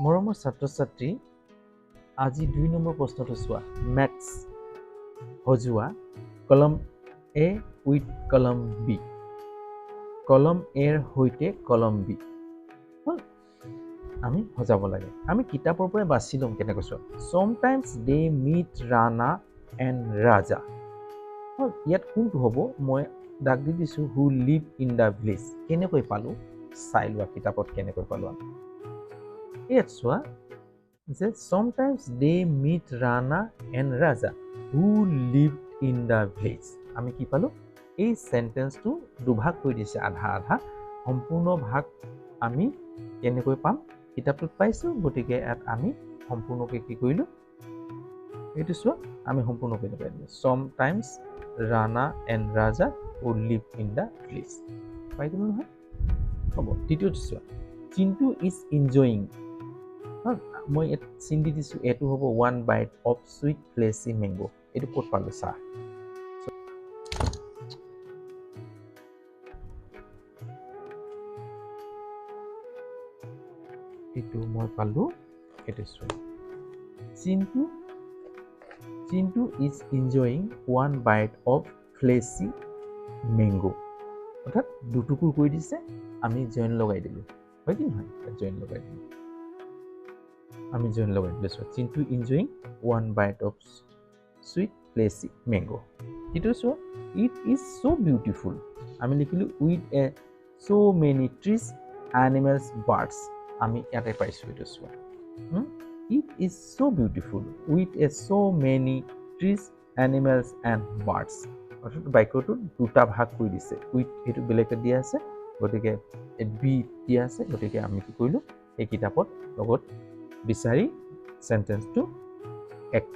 মৰমৰ ছাত্ৰ-ছাত্ৰী, আজি 2 নম্বৰ প্ৰশ্নটো চোৱা। মেথছ সজোৱা কলম A উইথ কলম B। কলম A ৰ সৈতে কলম B। আমি সজাব লাগে। আমি কিতাপৰ পৰা বাছি ল'ম কেনেকৈ চোৱা। Sometimes they meet Rana and Raja। ইয়াত কোনটো হ'ব? মই দাগ দি দিছোঁ who live in the village। কেনেকৈ পালোঁ? চাই লোৱা কিতাপত কেনেকৈ পালোঁ আমি। ইয়াত চোৱা যে sometimes they meet Rana and Raja who lived in the village। আমি কি পালোঁ? এই সেন্টেন্সটো দুভাগ কৰি দিছে, আধা আধা। সম্পূৰ্ণ ভাগ আমি কেনেকৈ পাম? কিতাপটোত পাইছোঁ, গতিকে ইয়াত আমি সম্পূৰ্ণকৈ কি কৰিলোঁ? এইটো চোৱা, আমি সম্পূৰ্ণকৈ পাই দিলোঁ। Sometimes Rana and Raja who live in the village। পাই দিলোঁ নহয়? হ'ব। দ্বিতীয়টো চোৱা, চিন্তু is enjoying। মই ইয়াত চিন দি দিছোঁ, এইটো হ'ব 1 bite of sweet fleshy mango। এইটো ক'ত পালোঁ চা। এইটো মই পালোঁ, এইটো চোৱা। চিন্তু is enjoying 1 bite of fleshy mango। অৰ্থাৎ দুটুকুৰ কৰি দিছে, আমি জইন লগাই দিলোঁ। হয় কি নহয়? জইন লগাই দিলোঁ। আমি জইন লগাই দিলোঁ। চোৱা, চিন্তু enjoying 1 bite of sweet fleshy mango। এইটো চোৱা, it is so beautiful। আমি লিখিলোঁ with a so many trees, animals, birds। আমি ইয়াতে পাইছোঁ, এইটো চোৱা। It is so beautiful with a so many trees, animals and birds। অৰ্থাৎ বাক্যটো দুটা ভাগ কৰি দিছে। উইথ এইটো বেলেগকৈ দিয়া আছে, গতিকে বি দিয়া আছে, গতিকে আমি কি কৰিলোঁ? এই কিতাপত লগত বিচাৰি সেন্টেন্সটো এক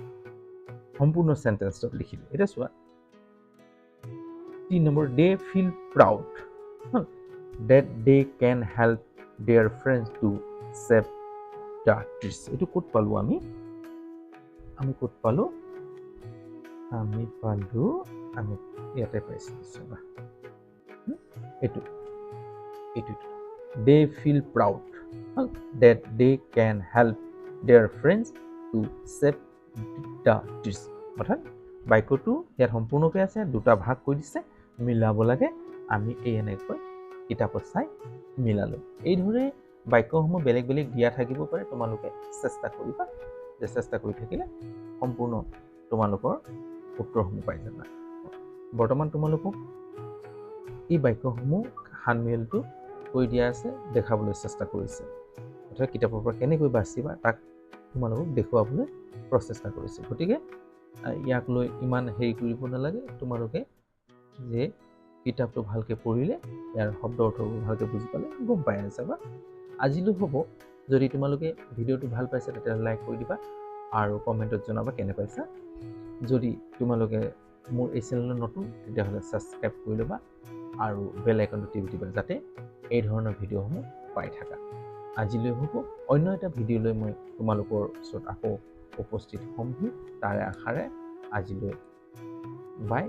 সম্পূৰ্ণ সেন্টেন্সত লিখিলোঁ। এতিয়া চোৱা 3 number, they feel proud that they can help their friends to save the trees। এইটো ক'ত পালোঁ আমি? ক'ত পালোঁ? আমি ইয়াতে পাইছোঁ। এইটো they feel proud that they can help their friends to save the trees। অৰ্থাৎ বাক্যটো ইয়াত সম্পূৰ্ণকৈ আছে, দুটা ভাগ কৰি দিছে, মিলাব লাগে। আমি এই এনেকৈ কিতাপত চাই মিলালোঁ। এইদৰে বাক্যসমূহ বেলেগ বেলেগ দিয়া থাকিব পাৰে, তোমালোকে চেষ্টা কৰিবা। যে চেষ্টা কৰি থাকিলে সম্পূৰ্ণ তোমালোকৰ উত্তৰসমূহ পাই যাবা। বৰ্তমান তোমালোকক এই বাক্যসমূহ সানমিলটো কৰি দিয়া আছে, দেখাবলৈ চেষ্টা কৰিছে। অৰ্থাৎ কিতাপৰ পৰা কেনেকৈ বাচিবা তাক তোমালোকক দেখুৱাবলৈ প্ৰচেষ্টা কৰিছে। গতিকে ইয়াক লৈ ইমান হেৰি কৰিব নালাগে। তোমালোকে যে কিতাপটো ভালকৈ পঢ়িলে ইয়াৰ শব্দ অৰ্থবোৰ ভালকৈ বুজি পালে গম পাই যাবা। আজিলৈ হ'ব। যদি তোমালোকে ভিডিঅ'টো ভাল পাইছা তেতিয়াহ'লে লাইক কৰি দিবা আৰু কমেণ্টত জনাবা কেনে পাইছা। যদি তোমালোকে মোৰ এই চেনেলত নতুন তেতিয়াহ'লে ছাবস্ক্ৰাইব কৰি ল'বা আৰু বেল আইকনটো টিপি দিবা, যাতে এই ধৰণৰ ভিডিঅ'সমূহ পাই থাকা। আজিলৈ হ'ব। অন্য এটা ভিডিঅ' লৈ মই তোমালোকৰ ওচৰত আকৌ উপস্থিত হ'মহি। তাৰে আশাৰে আজিলৈ বাই।